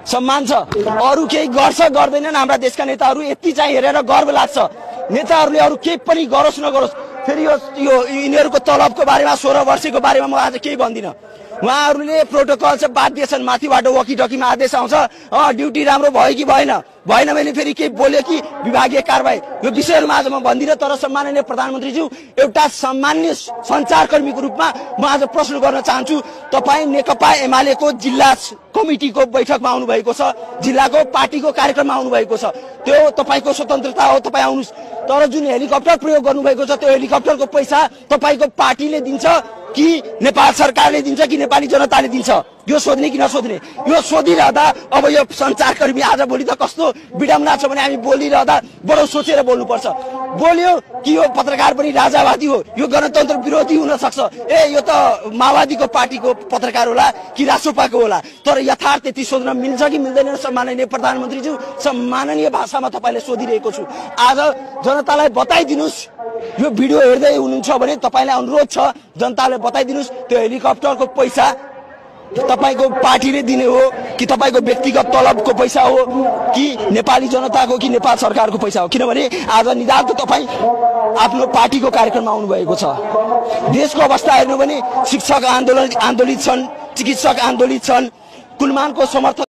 सम्मान छ। अरू केही गर्छ गर्दैनन् हाम्रा देशका नेताहरू, यति चाहिँ हेरेर गर्व लाग्छ। नेताहरूले अरू केही पनि गरोस् नगरोस्, फेरि यो यिनीहरूको तलबको बारेमा 16 वर्षको बारेमा म आज केही भन्दिनँ। उहाँहरूले प्रोटोकल चाहिँ बाध्य छन्, माथिबाट वकिटकीमा आदेश आउँछ, ड्युटी राम्रो भयो कि भएन भने फेरि केही बोल्यो कि विभागीय कारबाही, यो विषयहरूमा आज म भन्दिनँ। तर सम्माननीय प्रधानमन्त्रीज्यू, एउटा सामान्य सञ्चारकर्मीको रूपमा म आज प्रश्न गर्न चाहन्छु। तपाईँ नेकपा एमालेको जिल्ला कमिटीको बैठकमा आउनु भएको छ, जिल्लाको पार्टीको कार्यक्रममा आउनु भएको छ, त्यो तपाईँको स्वतन्त्रता हो, तपाईँ आउनुहोस्। तर जुन हेलिकप्टर प्रयोग गर्नुभएको छ, त्यो हेलिकप्टरको पैसा तपाईँको पार्टीले दिन्छ कि नेपाल सरकारले दिन्छ कि नेपाली जनताले दिन्छ? यो सोध्ने कि नसोध्ने? यो सोधिरहँदा अब यो सञ्चारकर्मी आज भोलि त कस्तो विडम्बना छ भने हामी बोलिरहँदा बडो सोचेर बोल्नुपर्छ। बोल्यो कि यो पत्रकार पनि राजावादी हो, यो गणतन्त्र विरोधी हुन सक्छ, यो त माओवादीको पार्टीको पत्रकार होला कि रासोपाको होला। तर यथार्थ यति सोध्न मिल्छ कि मिल्दैन? सम्माननीय प्रधानमन्त्रीज्यू, सम्माननीय भाषामा तपाईँले सोधिरहेको छु। आज जनतालाई बताइदिनुहोस्, यो भिडियो हेर्दै हुनुहुन्छ भने तपाईँलाई अनुरोध छ, जनताले बताइदिनुहोस् त्यो हेलिकप्टरको पैसा तपाईको पार्टीले दिने हो कि तपाईको व्यक्तिगत तलबको पैसा हो कि नेपाली जनताको कि नेपाल सरकारको पैसा हो? किनभने आज निदान त तपाईँ आफ्नो पार्टीको कार्यक्रममा आउनु भएको छ। देशको अवस्था हेर्नु भने शिक्षक आन्दोलित छन्, चिकित्सक आन्दोलित छन्, कुलमानको समर्थक